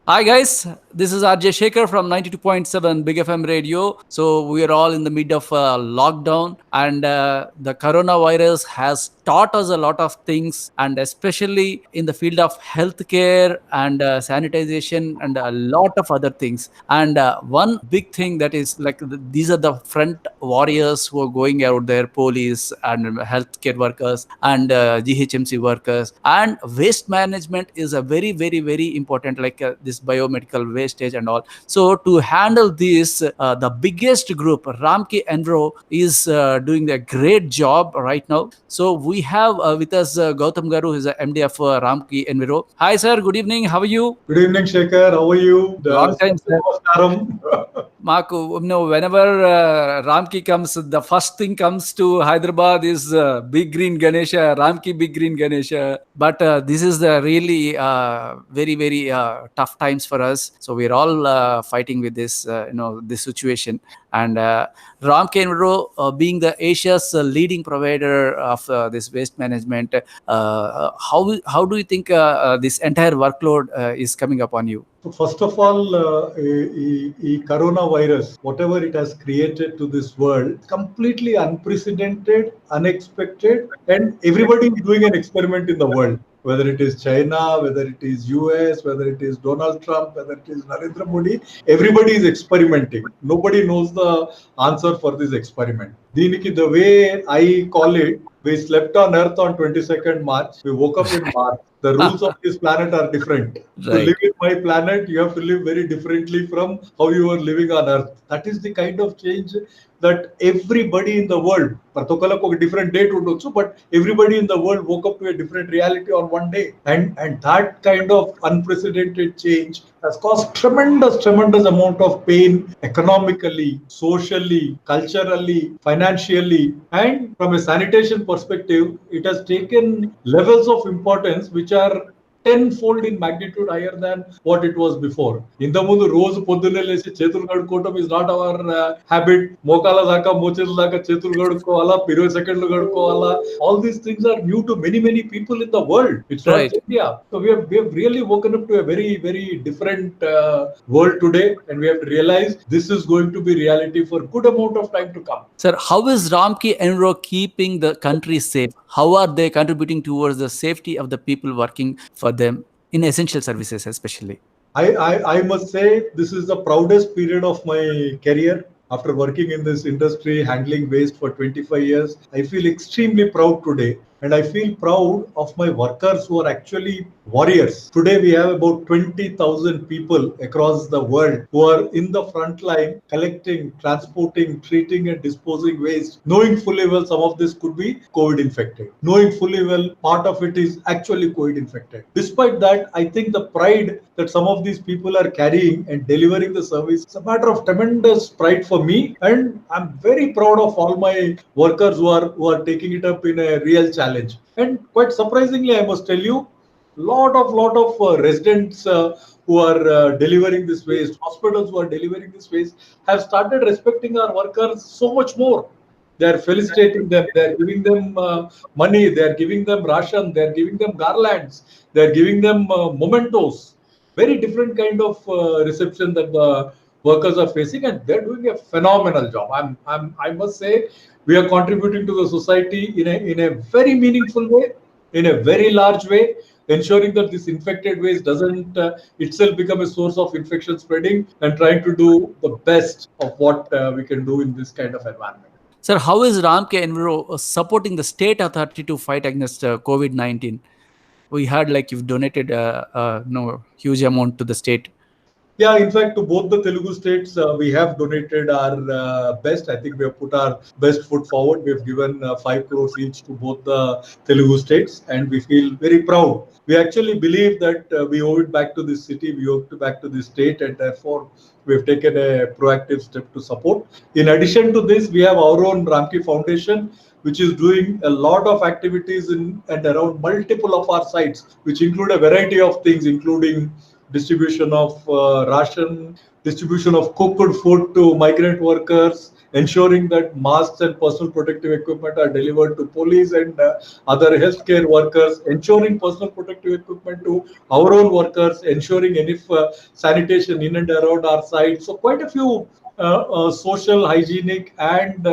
Hi guys, this is RJ Shekhar from 92.7 Big FM Radio. So we are all in the mid of lockdown, and the coronavirus has taught us a lot of things, and especially in the field of healthcare and sanitization and a lot of other things. And one big thing that is like these are the front warriors who are going out there, police and healthcare workers and GHMC workers, and waste management is a very important, like this biomedical wastage and all. So to handle this, the biggest group Ramki Enro is doing a great job right now. So we have with us Goutham Garu, who is the MD of Ramki Enviro. Hi sir, good evening, how are you? Good evening, Shekhar. How are you? Long The time sir. Namaskaram. Marco, whenever Ramki comes, the first thing comes to Hyderabad is Big Green Ganesha, Ramki Big Green Ganesha. But this is the really very tough times for us. So we're all fighting with this, this situation. And Ramki Enviro, being the Asia's leading provider of this waste management, how do you think this entire workload is coming upon you? First of all, coronavirus, whatever it has created to this world, completely unprecedented, unexpected, and everybody is doing an experiment in the world. Whether it is China, whether it is US, whether it is Donald Trump, whether it is Narendra Modi, everybody is experimenting. Nobody knows the answer for this experiment. Diniki, the way I call it, we slept on Earth on 22nd March. We woke up in March. The rules of this planet are different. To Right. live in my planet, you have to live very differently from how you are living on Earth. That is the kind of change that everybody in the world, a different date would also, but everybody in the world woke up to a different reality on one day. And that kind of unprecedented change has caused tremendous amount of pain economically, socially, culturally, financially, and from a sanitation perspective, it has taken levels of importance which are tenfold in magnitude higher than what it was before. ఇంత ముందు రోజు పొద్దున్నే లేచి చేతులు కడుక్కోవటం is not our habit. మోకాల దాకా మోచేతుల దాకా చేతులు కడుక్కోవాలా, 20 సెకండ్లు కడుక్కోవాలా. All these things are new to many people in the world. It's not Right. India. So we have really woken up to a very different world today, and we have to realize this is going to be reality for good amount of time to come. Sir, how is Ramki Enro keeping the country safe? How are they contributing towards the safety of the people working for them in essential services, especially? I must say this is the proudest period of my career. After working in this industry, handling waste for 25 years, I feel extremely proud today. And I feel proud of my workers who are actually warriors. Today, we have about 20,000 people across the world who are in the front line collecting, transporting, treating, and disposing waste, knowing fully well some of this could be COVID infected, knowing fully well part of it is actually COVID infected. Despite that, I think the pride that some of these people are carrying and delivering the service is a matter of tremendous pride for me. And I'm very proud of all my workers who are taking it up in a real challenge. And quite surprisingly, I must tell you, lot of residents who are delivering this waste, hospitals who are delivering this waste, have started respecting our workers so much more. They are felicitating them. They are giving them money. They are giving them ration. They are giving them garlands. They are giving them mementos. Very different kind of reception that the workers are facing, and they're doing a phenomenal job. I must say, we are contributing to the society in a very meaningful way, in a very large way, ensuring that this infected waste doesn't itself become a source of infection spreading, and trying to do the best of what we can do in this kind of environment. Sir, how is Ramki Enviro supporting the state authority to fight against COVID-19? We heard like you've donated huge amount to the state. Yeah, in fact, to both the Telugu states, we have donated our best. I think we have put our best foot forward. We have given 5 crores each to both the Telugu states, and we feel very proud. We actually believe that we owe it back to this city, we owe it back to this state, and therefore we have taken a proactive step to support. In addition to this, we have our own Ramki Foundation, which is doing a lot of activities in and around multiple of our sites, which include a variety of things, including distribution of ration, distribution of cooked food to migrant workers, ensuring that masks and personal protective equipment are delivered to police and other healthcare workers, ensuring personal protective equipment to our own workers, ensuring enough sanitation in and around our site. So quite a few social, hygienic, and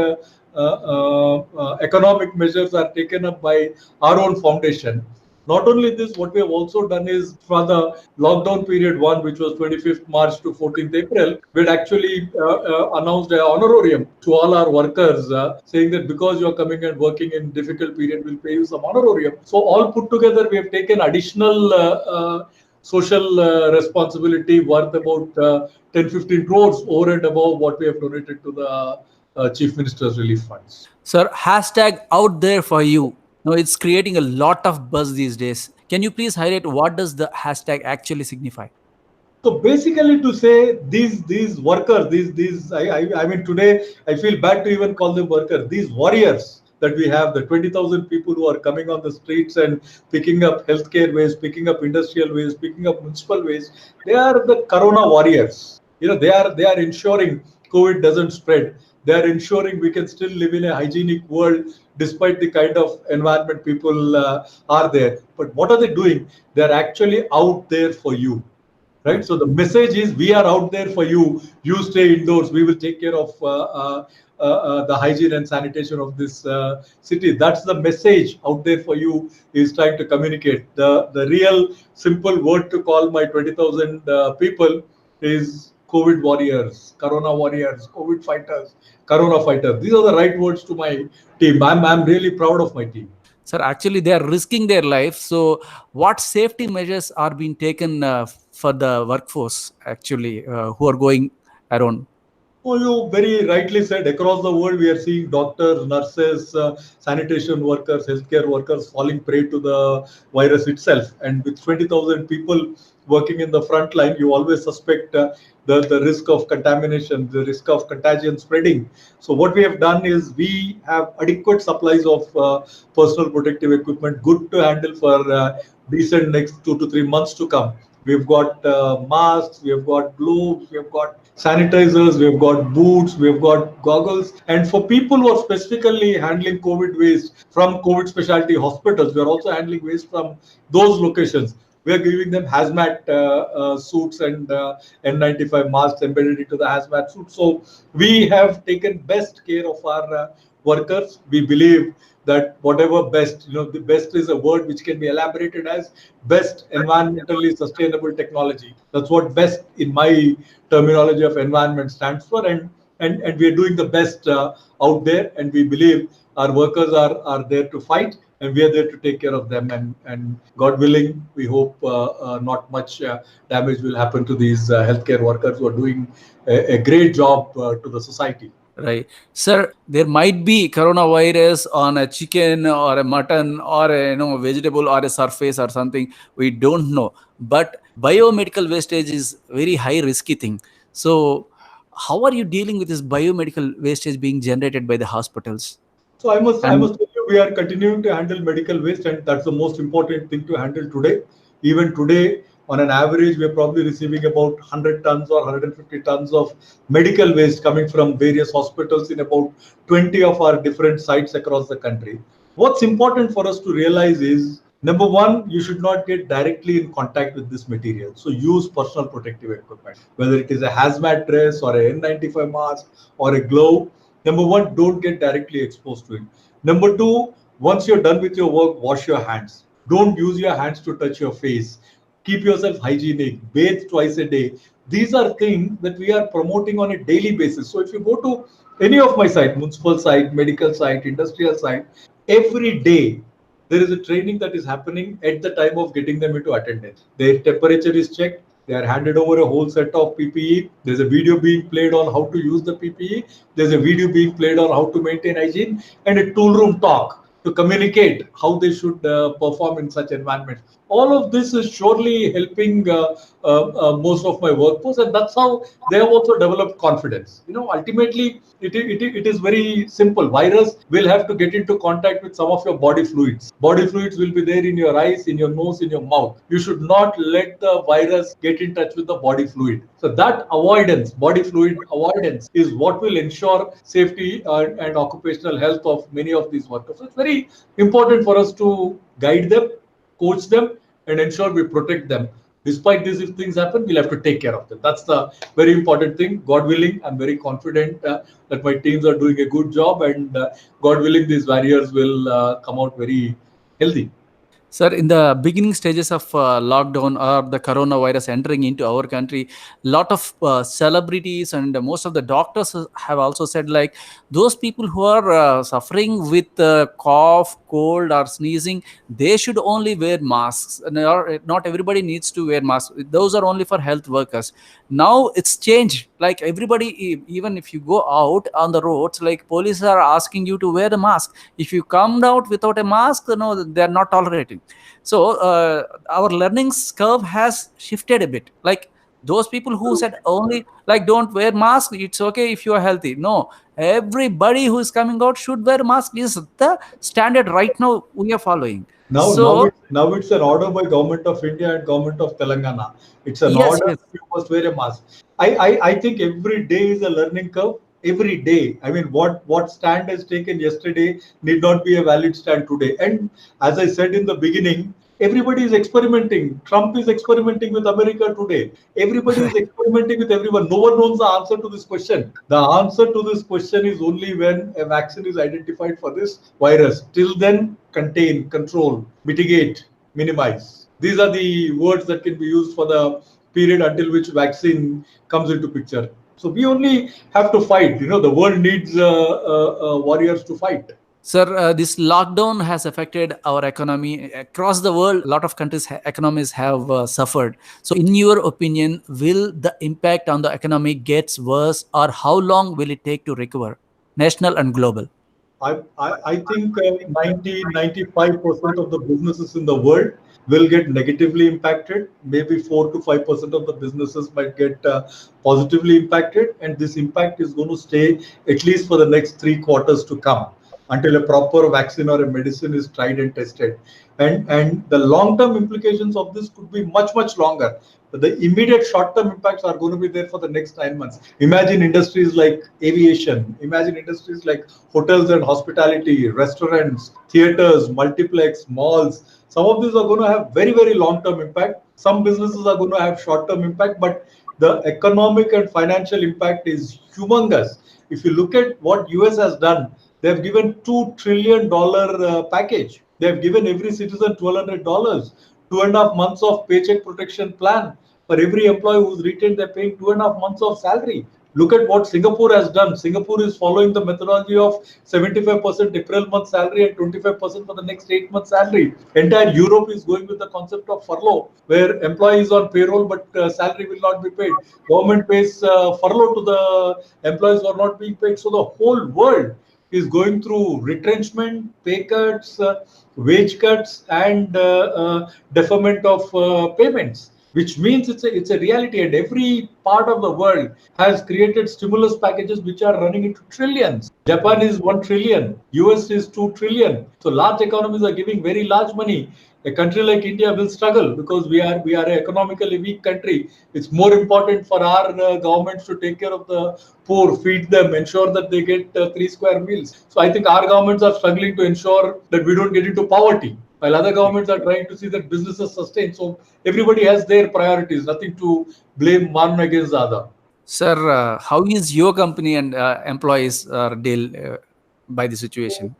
economic measures are taken up by our own foundation. Not only this, what we have also done is for the lockdown period one, which was 25th March to 14th April, we had actually announced an honorarium to all our workers, saying that because you are coming and working in difficult period, we'll pay you some honorarium. So all put together, we have taken additional social responsibility worth about 10-15 crores over and above what we have donated to the Chief Minister's relief funds. Sir, hashtag out there for you. No, it's creating a lot of buzz these days. Can you please highlight what does the hashtag actually signify? So basically, to say these workers, these I mean today I feel bad to even call them workers. These warriors that we have, the 20,000 people who are coming on the streets and picking up healthcare waste, picking up industrial waste, picking up municipal waste. They are the Corona warriors. You know, they are ensuring COVID doesn't spread. They are ensuring we can still live in a hygienic world despite the kind of environment people are there. But what are they doing? They are actually out there for you, right? Right. So the message is we are out there for you. You stay indoors. We will take care of the hygiene and sanitation of this city. That's the message out there for you is trying to communicate. The real simple word to call my 20,000 people is COVID warriors, Corona warriors, COVID fighters, Corona fighters. These are the right words to my team. I'm really proud of my team. Sir, actually, they are risking their life. So, what safety measures are being taken for the workforce actually who are going around? Oh, you very rightly said. Across the world, we are seeing doctors, nurses, sanitation workers, healthcare workers falling prey to the virus itself. And with 20,000 people working in the front line, you always suspect the risk of contamination, the risk of contagion spreading. So, what we have done is we have adequate supplies of personal protective equipment, good to handle for decent next 2 to 3 months to come. We've got masks, we have got gloves, we have got sanitizers, we have got boots, we have got goggles. And for people who are specifically handling COVID waste from COVID specialty hospitals, we are also handling waste from those locations. We are giving them hazmat suits and N95 masks embedded into the hazmat suit. So we have taken best care of our workers. We believe that whatever best, the best is a word which can be elaborated as best environmentally sustainable technology. That's what best in my terminology of environment stands for. And we are doing the best out there. And we believe our workers are there to fight and we are there to take care of them. And God willing, we hope not much damage will happen to these healthcare workers who are doing a great job to the society. Right. Sir, there might be coronavirus on a chicken or a mutton or a vegetable or a surface or something. We don't know. But biomedical wastage is very high risky thing. So how are you dealing with this biomedical wastage being generated by the hospitals? So I must And tell you, we are continuing to handle medical waste, and that's the most important thing to handle today. Even today, on an average, we are probably receiving about 100 tons or 150 tons of medical waste coming from various hospitals in about 20 of our different sites across the country. What's important for us to realize is number one, you should not get directly in contact with this material. So use personal protective equipment, whether it is a hazmat dress or a N95 mask or a glove. Number one, don't get directly exposed to it. Number two, once you're done with your work, wash your hands. Don't use your hands to touch your face. Keep yourself hygienic. Bathe twice a day. These are things that we are promoting on a daily basis. So if you go to any of my site, municipal site, medical site, industrial site, every day there is a training that is happening at the time of getting them into attendance. Their temperature is checked. They are handed over a whole set of PPE. There's a video being played on how to use the PPE. There's a video being played on how to maintain hygiene and a tool room talk. to communicate how they should perform in such environments. All of this is surely helping most of my workforce, and that's how they have also developed confidence. Ultimately, it is very simple. Virus will have to get into contact with some of your body fluids. Body fluids will be there in your eyes, in your nose, in your mouth. You should not let the virus get in touch with the body fluid. So that avoidance, body fluid avoidance, is what will ensure safety and occupational health of many of these workers. So it's very important for us to guide them, coach them, and ensure we protect them. Despite this, if things happen, we'll have to take care of them. That's the very important thing. God willing, I'm very confident that my teams are doing a good job, and God willing, these warriors will come out very healthy. Sir, in the beginning stages of lockdown or the coronavirus entering into our country, lot of celebrities and most of the doctors have also said, like, those people who are suffering with cough, cold, or sneezing, they should only wear masks. Not everybody needs to wear masks. Those are only for health workers. Now it's changed. Like everybody, even if you go out on the roads, like police are asking you to wear a mask. If you come out without a mask, no, they are not tolerating. So our learning curve has shifted a bit. Like those people who said only like don't wear mask, it's okay if you are healthy. No, everybody who is coming out should wear mask is the standard right now we are following. So Now it's an order by Government of India and Government of Telangana. It's an yes, order yes. that you must wear a mask. I think every day is a learning curve. Every day. I mean, what stand is taken yesterday need not be a valid stand today. And as I said in the beginning, everybody is experimenting. Trump is experimenting with America today. Everybody is experimenting with everyone. No one knows the answer to this question. The answer to this question is only when a vaccine is identified for this virus. Till then, contain, control, mitigate, minimize. These are the words that can be used for the period until which vaccine comes into picture. So we only have to fight. The world needs warriors to fight. Sir, this lockdown has affected our economy across the world. A lot of countries' economies have suffered. So, in your opinion, will the impact on the economy gets worse, or how long will it take to recover, national and global? I think 90-95% of the businesses in the world will get negatively impacted. Maybe 4 to 5% of the businesses might get positively impacted. And this impact is going to stay at least for the next 3 quarters to come until a proper vaccine or a medicine is tried and tested. And the long term implications of this could be much, much longer. But the immediate short term impacts are going to be there for the next 9 months. Imagine industries like aviation, imagine industries like hotels and hospitality, restaurants, theaters, multiplex, malls. Some of these are going to have very, very long term impact. Some businesses are going to have short term impact, but the economic and financial impact is humongous. If you look at what US has done, they have given $2 trillion package. They have given every citizen $1,200, 2.5 months of paycheck protection plan. For every employee who's retained, they're paying 2.5 months of salary. Look at what Singapore has done. Singapore is following the methodology of 75% April month salary and 25% for the next 8 months salary. Entire Europe is going with the concept of furlough, where employees on payroll but salary will not be paid. Government pays furlough to the employees who are not being paid. So the whole world is going through retrenchment, pay cuts, wage cuts, and deferment of payments, which means it's a reality. And every part of the world has created stimulus packages which are running into trillions. Japan is 1 trillion, US is 2 trillion. So large economies are giving very large money. A country like India will struggle because we are an economically weak country. It's more important for our governments to take care of the poor, feed them, ensure that they get 3 square meals. So I think our governments are struggling to ensure that we don't get into poverty, while other governments are trying to see that businesses sustain. So everybody has their priorities. Nothing to blame one against the other. Sir, how is your company and employees deal by the situation?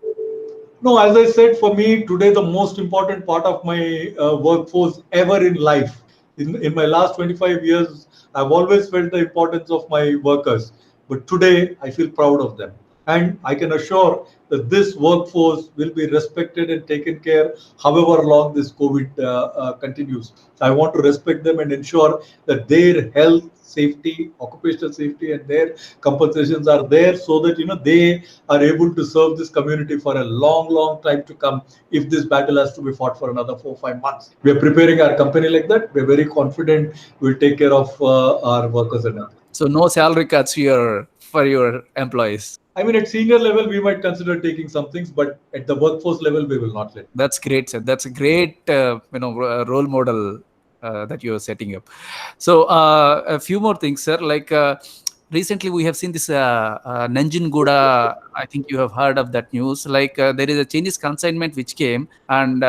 No, as I said, for me today, the most important part of my workforce ever in life, in my last 25 years, I've always felt the importance of my workers. But today, I feel proud of them. And I can assure that this workforce will be respected and taken care however long this COVID continues. I want to respect them and ensure that their health, safety, occupational safety, and their compensations are there so that they are able to serve this community for a long, long time to come. If this battle has to be fought for another 4 5 months, we are preparing our company like that. We're very confident we'll take care of our workers and others. So no salary cuts here for your employees. I mean, at senior level, we might consider taking some things, but at the workforce level, we will not let. That's great, sir. That's a great, role model that you are setting up. So a few more things, sir. Like recently, we have seen this Nanjin Guda. I think you have heard of that news. Like there is a Chinese consignment which came, and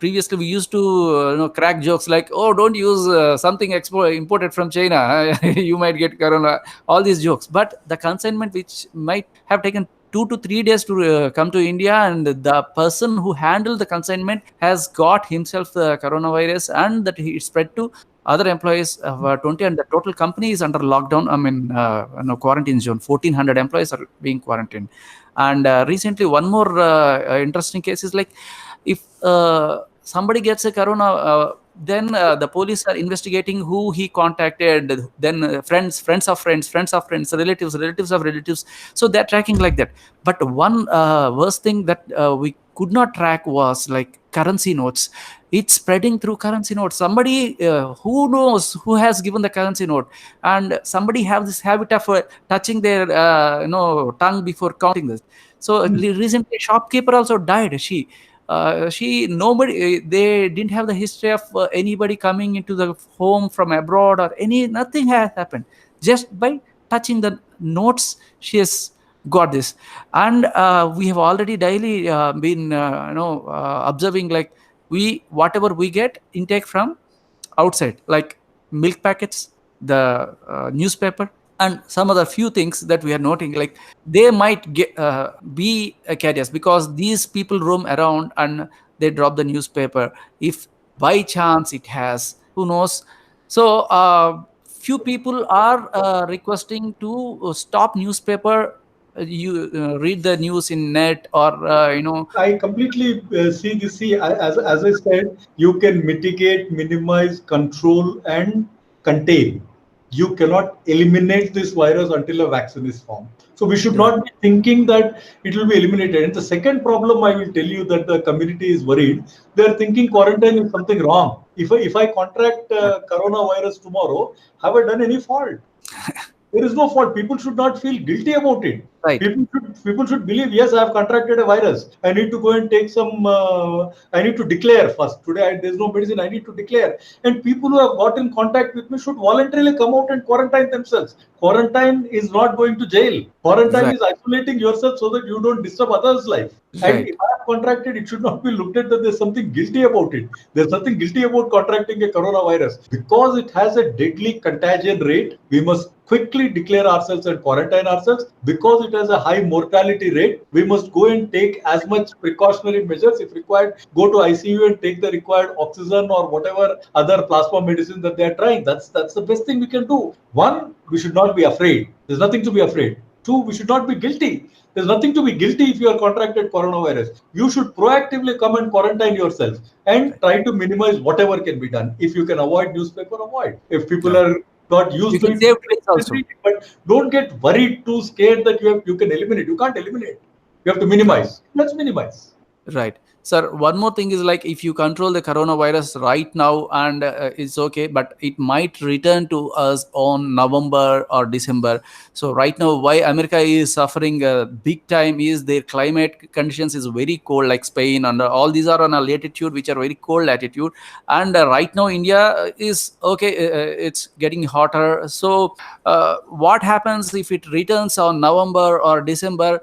previously we used to crack jokes like, "Oh, don't use something imported from China. You might get corona." All these jokes, but the consignment which might have taken 2 to 3 days to come to India, and the person who handled the consignment has got himself the coronavirus, and that he spread to other employees of 20, and the total company is under lockdown. I mean, quarantine zone. 1,400 employees are being quarantined. And recently, one more interesting case is like if somebody gets a corona. Then the police are investigating who he contacted, then friends of friends, friends of friends, relatives of relatives. So they're tracking like that. But one worst thing that we could not track was like currency notes. It's spreading through currency notes. Somebody who knows who has given the currency note, and somebody have this habit of touching their tongue before counting this. So recently, a shopkeeper also died. She nobody they didn't have the history of anybody coming into the home from abroad or nothing has happened. Just by touching the notes, she has got this. And we have already daily been observing, like we whatever we get intake from outside, like milk packets, the newspaper, and some other few things that we are noting, like they might be carriers, because these people roam around and they drop the newspaper. If by chance it has, who knows. So few people are requesting to stop newspaper. You read the news in net, or I completely see this. See, as I said, you can mitigate, minimize, control, and contain. You cannot eliminate this virus until a vaccine is formed. So we should right, not be thinking that it will be eliminated. And the second problem, I will tell you that the community is worried. They are thinking quarantine is something wrong. If I contract right, coronavirus tomorrow, have I done any fault? There is no fault. People should not feel guilty about it. right, People should believe, yes, I have contracted a virus. I need to go and take some. I need to declare first. Today, there's no medicine. I need to declare. And people who have got in contact with me should voluntarily come out and quarantine themselves. Quarantine is not going to jail. Quarantine right, is isolating yourself so that you don't disturb others' life. And right, if I have contracted, it should not be looked at that there's something guilty about it. There's nothing guilty about contracting a coronavirus. Because it has a deadly contagion rate, we must quickly declare ourselves and quarantine ourselves. Because it has a high mortality rate, we must go and take as much precautionary measures. If required, go to ICU and take the required oxygen or whatever other plasma medicine that they are trying. That's the best thing we can do. One, we should not be afraid. There's nothing to be afraid. Two, we should not be guilty. There's nothing to be guilty if you are contracted coronavirus. You should proactively come and quarantine yourself and right. try to minimize whatever can be done. If you can avoid newspaper, avoid. If people Yeah. are not You used to can it, save trees also. but don't get worried, too scared that you can eliminate. You can't eliminate. You have to minimize. Let's minimize. Right. Sir, one more thing is like if you control the coronavirus right now, and it's okay, but it might return to us on November or December. So right now, why America is suffering big time is their climate conditions is very cold, like Spain, and all these are on a latitude which are very cold latitude. And right now, India is okay, it's getting hotter. So what happens if it returns on November or December?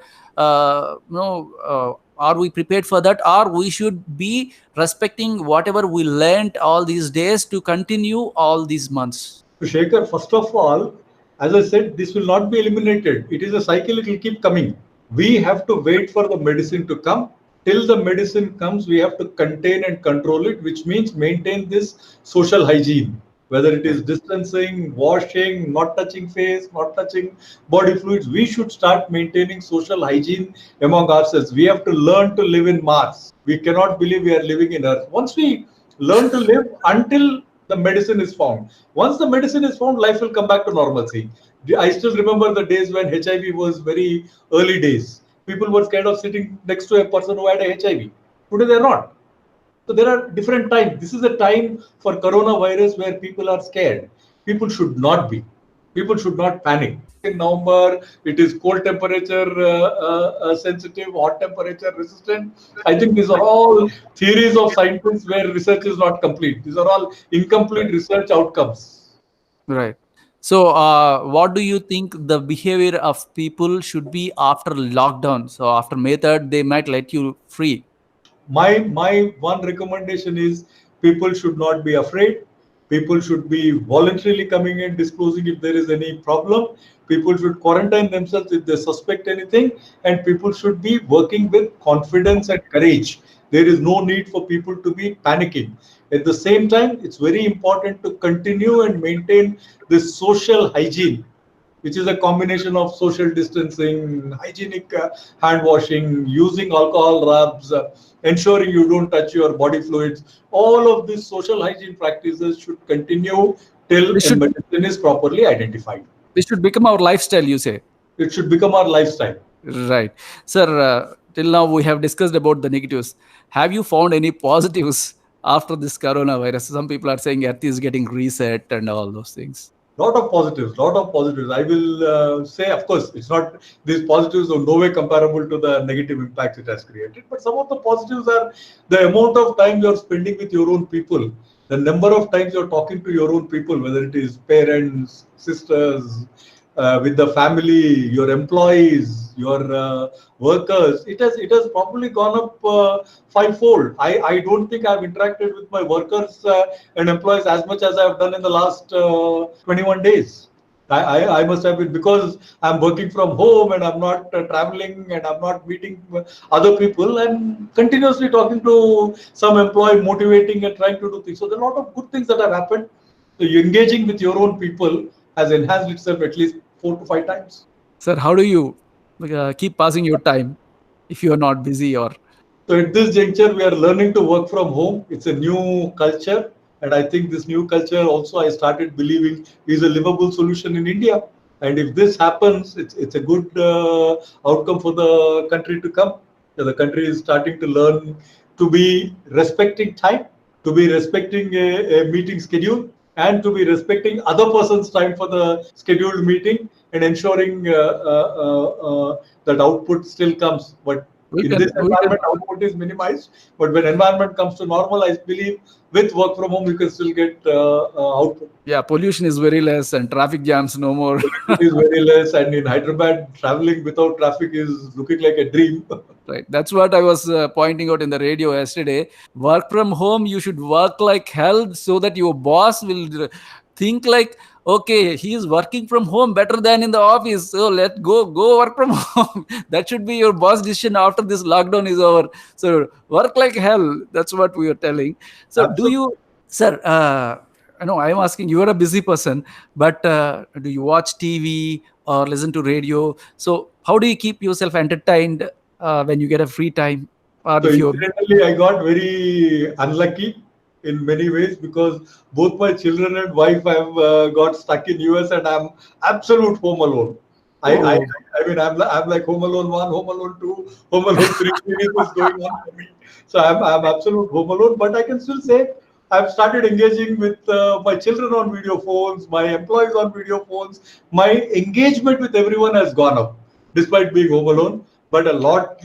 Are we prepared for that, or we should be respecting whatever we learned all these days to continue all these months? So, Shekhar, first of all, as I said, this will not be eliminated. It is a cycle, it will keep coming. We have to wait for the medicine to come. Till the medicine comes, we have to contain and control it, which means maintain this social hygiene. whether it is Right. distancing, washing, not touching face, not touching body fluids. We should start maintaining social hygiene among ourselves. We have to learn to live in Mars. We cannot believe we are living in Earth. Once we learn to live until the medicine is found. Once the medicine is found, life will come back to normalcy. I still remember the days when HIV was very early days. People were scared of sitting next to a person who had a HIV. Today they're not. So there are different times. This is a time for coronavirus where people are scared. People should not be. People should not panic. In November, it is cold temperature sensitive, hot temperature resistant. I think these are all theories of scientists where research is not complete. These are all incomplete research outcomes. Right. So, what do you think the behavior of people should be after lockdown? So, after May 3rd, they might let you free. My one recommendation is people should not be afraid. People should be voluntarily coming in, disclosing if there is any problem. People should quarantine themselves if they suspect anything, and people should be working with confidence and courage. There is no need for people to be panicking. At the same time, it's very important to continue and maintain this social hygiene, which is a combination of social distancing, hygienic hand washing, using alcohol rubs, ensuring you don't touch your body fluids. All of these social hygiene practices should continue till This a should medicine is properly identified. this should become our lifestyle, you say. It should become our lifestyle. Right. Sir, till now we have discussed about the negatives. Have you found any positives after this coronavirus? Some people are saying Earth is getting reset and all those things. Lot of positives, lot of positives. I will say, of course, it's not, these positives are no way comparable to the negative impacts it has created, but some of the positives are the amount of time you're spending with your own people, the number of times you're talking to your own people, whether it is parents, sisters, with the family, your employees, your workers. It has probably gone up fivefold. I don't think I've interacted with my workers and employees as much as I've done in the last 21 days. I must have been, because I'm working from home and I'm not traveling and I'm not meeting other people, and continuously talking to some employee, motivating and trying to do things. So there are a lot of good things that have happened. So engaging with your own people has enhanced itself at least 4 to 5 times. Sir, how do you keep passing your time if you are not busy or So at this juncture, we are learning to work from home. It's a new culture, and I think this new culture also I started believing is a livable solution in India. And if this happens, it's a good outcome for the country to come. So the country is starting to learn to be respecting time, to be respecting a meeting schedule, and to be respecting other person's time for the scheduled meeting, and ensuring that output still comes. But in this we can environment, output is minimized. But when environment comes to normal, I believe with work from home, you can still get output. yeah, pollution is very less and traffic jams no more. Pollution is very less, and in Hyderabad, traveling without traffic is looking like a dream. Right. That's what I was pointing out in the radio yesterday. Work from home, you should work like hell so that your boss will think like, okay, he is working from home better than in the office. So let go work from home. That should be your boss decision after this lockdown is over. So work like hell. That's what we are telling. So do Absolutely. you, sir? I know I'm asking. You are a busy person, but do you watch TV or listen to radio? So how do you keep yourself entertained when you get a free time, or So if you're incidentally, I got very unlucky in many ways, because both my children and wife have got stuck in US, and I'm absolute home alone. I I, oh I mean, I'm like Home Alone 1, Home Alone 2, Home Alone 3 series is going on for me. So I'm absolute home alone, but I can still say I've started engaging with my children on video phones, my employees on video phones. My engagement with everyone has gone up despite being home alone. But a lot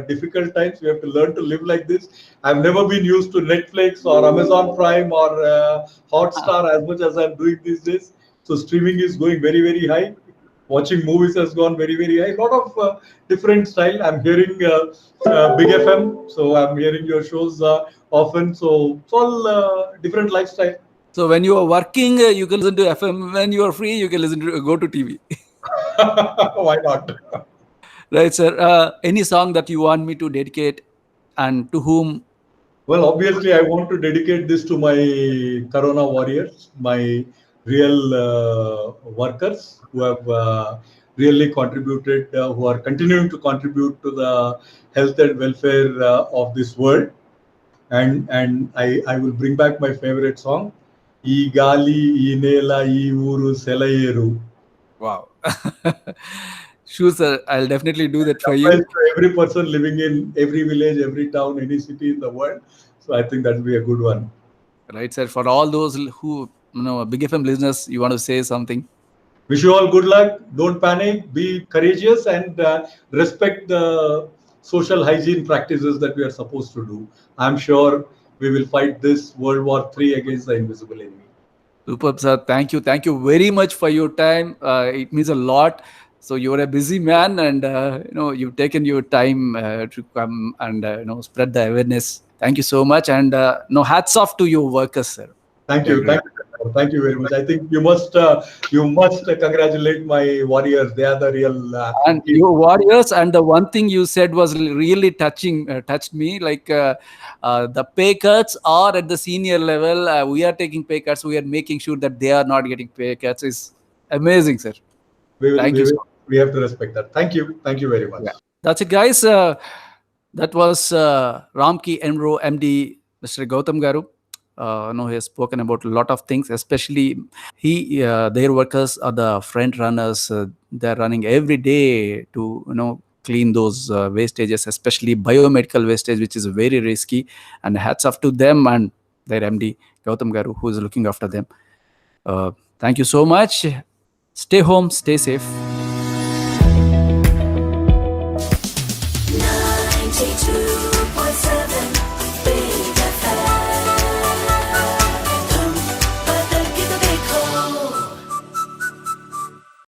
difficult times. We have to learn to live like this. I've never been used to Netflix or Amazon Prime or Hotstar as much as I'm doing these days. So streaming is going very high. Watching movies has gone very high. A lot of different style. I'm hearing Big FM, so I'm hearing your shows often. So it's all different lifestyle. so when you are working, you can listen to FM. When you are free, you can listen to go to TV. Why not? Right, sir. Any song that you want me to dedicate, and to whom? Well, obviously, I want to dedicate this to my Corona warriors, my real workers who have really contributed, who are continuing to contribute to the health and welfare of this world. And I will bring back my favorite song, "E Gali, E Nela, E Uru Selayeru." Wow. Sure, sir. I'll definitely do that for Applies you. to every person living in every village, every town, any city in the world. So I think that will be a good one. Right, sir. For all those who, Big FM listeners, you want to say something? Wish you all good luck. Don't panic. Be courageous and respect the social hygiene practices that we are supposed to do. I'm sure we will fight this World War III against the invisible enemy. Superb, sir. Thank you. Thank you very much for your time. It means a lot. So you're a busy man, and you've taken your time to come and spread the awareness. Thank you so much, and no hats off to your workers, sir. Thank They're you, great. thank you very much. I think you must congratulate my warriors. They are the real And heroes. your warriors, and the one thing you said was really touched me. Like the pay cuts are at the senior level. We are taking pay cuts. We are making sure that they are not getting pay cuts. Is amazing, sir. Thank you so much. We have to respect that. Thank you very much. Yeah. That's it, guys. That was Ramki Enro MD, Mr. Gautam Garu. He has spoken about a lot of things, especially their workers are the front runners. They're running every day to clean those wastages, especially biomedical wastage, which is very risky. And hats off to them and their MD Gautam Garu, who is looking after them. Thank you so much. Stay home, stay safe.